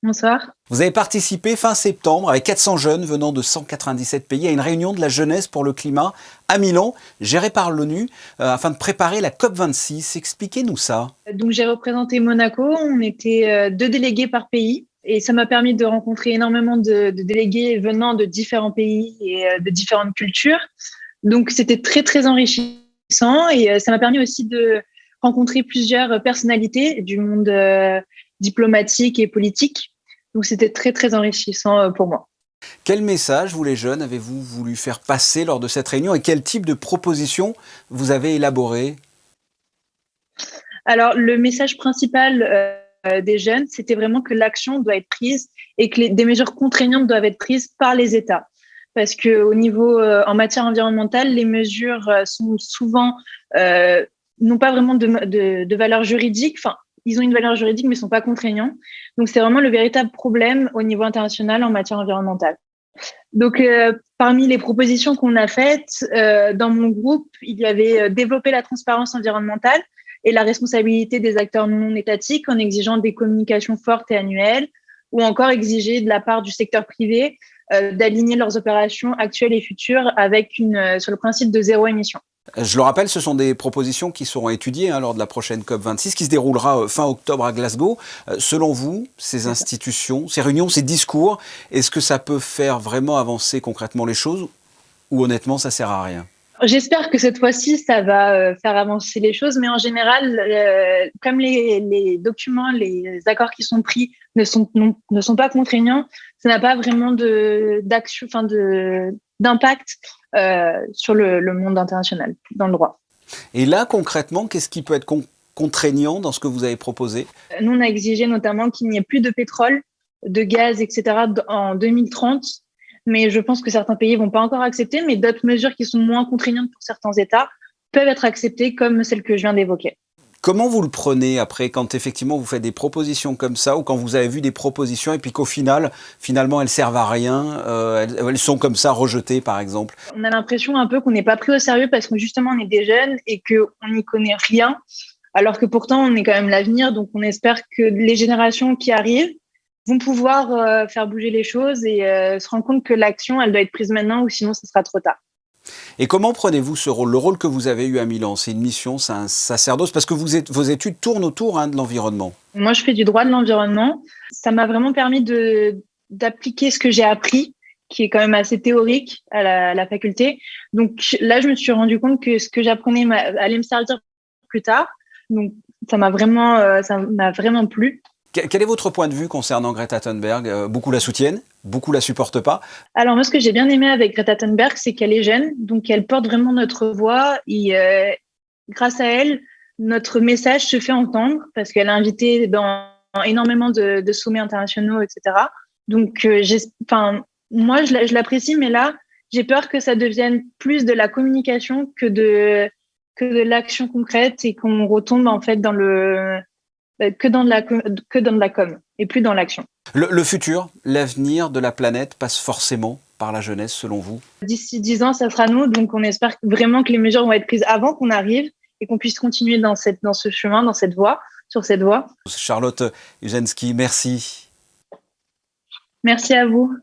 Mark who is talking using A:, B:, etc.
A: Bonsoir.
B: Vous avez participé fin septembre avec 400 jeunes venant de 197 pays à une réunion de la jeunesse pour le climat à Milan, gérée par l'ONU, afin de préparer la COP26. Expliquez-nous ça.
A: Donc j'ai représenté Monaco, on était deux délégués par pays et ça m'a permis de rencontrer énormément de délégués venant de différents pays et de différentes cultures. Donc c'était très très enrichissant et ça m'a permis aussi de rencontrer plusieurs personnalités du monde diplomatique et politique. Donc c'était très très enrichissant pour moi.
B: Quel message, vous les jeunes, avez-vous voulu faire passer lors de cette réunion et quel type de propositions vous avez élaboré?
A: Alors, le message principal des jeunes, c'était vraiment que l'action doit être prise et que des mesures contraignantes doivent être prises par les États. Parce que au niveau, en matière environnementale, les mesures sont souvent n'ont pas vraiment de valeur juridique. Enfin, ils ont une valeur juridique, mais ne sont pas contraignants. Donc, c'est vraiment le véritable problème au niveau international en matière environnementale. Donc, parmi les propositions qu'on a faites dans mon groupe, il y avait développer la transparence environnementale et la responsabilité des acteurs non étatiques en exigeant des communications fortes et annuelles, ou encore exiger de la part du secteur privé d'aligner leurs opérations actuelles et futures avec sur le principe de zéro émission.
B: Je le rappelle, ce sont des propositions qui seront étudiées lors de la prochaine COP26 qui se déroulera fin octobre à Glasgow. Selon vous, ces institutions, ces réunions, ces discours, est-ce que ça peut faire vraiment avancer concrètement les choses ou honnêtement ça sert à rien?
A: J'espère que cette fois-ci, ça va faire avancer les choses, mais en général, comme les documents, les accords qui sont pris ne sont pas contraignants, ça n'a pas vraiment d'action, enfin d'impact sur le monde international, dans le droit.
B: Et là, concrètement, qu'est-ce qui peut être contraignant dans ce que vous avez proposé?
A: Nous, on a exigé notamment qu'il n'y ait plus de pétrole, de gaz, etc. en 2030. Mais je pense que certains pays ne vont pas encore accepter, mais d'autres mesures qui sont moins contraignantes pour certains États peuvent être acceptées, comme celle que je viens d'évoquer.
B: Comment vous le prenez après quand effectivement vous faites des propositions comme ça ou quand vous avez vu des propositions et puis qu'au final, finalement elles servent à rien, elles sont comme ça rejetées par exemple?
A: On a l'impression un peu qu'on n'est pas pris au sérieux parce que justement on est des jeunes et qu'on n'y connaît rien, alors que pourtant on est quand même l'avenir. Donc on espère que les générations qui arrivent vont pouvoir faire bouger les choses et se rendre compte que l'action, elle doit être prise maintenant ou sinon ce sera trop tard.
B: Et comment prenez-vous ce rôle? Le rôle que vous avez eu à Milan, c'est une mission, c'est un sacerdoce, parce que vos études tournent autour de l'environnement.
A: Moi, je fais du droit de l'environnement. Ça m'a vraiment permis d'appliquer ce que j'ai appris, qui est quand même assez théorique à la faculté. Donc là, je me suis rendu compte que ce que j'apprenais allait me servir plus tard. Donc ça m'a vraiment plu.
B: Quel est votre point de vue concernant Greta Thunberg? Beaucoup la soutiennent, beaucoup la supportent pas.
A: Alors moi, ce que j'ai bien aimé avec Greta Thunberg, c'est qu'elle est jeune, donc elle porte vraiment notre voix et grâce à elle, notre message se fait entendre parce qu'elle est invitée dans énormément de sommets internationaux, etc. Donc, moi, je l'apprécie, mais là, j'ai peur que ça devienne plus de la communication que de l'action concrète et qu'on retombe en fait que dans de la com et plus dans l'action.
B: Le futur, l'avenir de la planète passe forcément par la jeunesse, selon vous?
A: D'ici 10 ans, ça sera nous. Donc, on espère vraiment que les mesures vont être prises avant qu'on arrive et qu'on puisse continuer dans ce chemin, dans cette voie, sur cette voie.
B: Charlotte Uzenski, merci.
A: Merci à vous.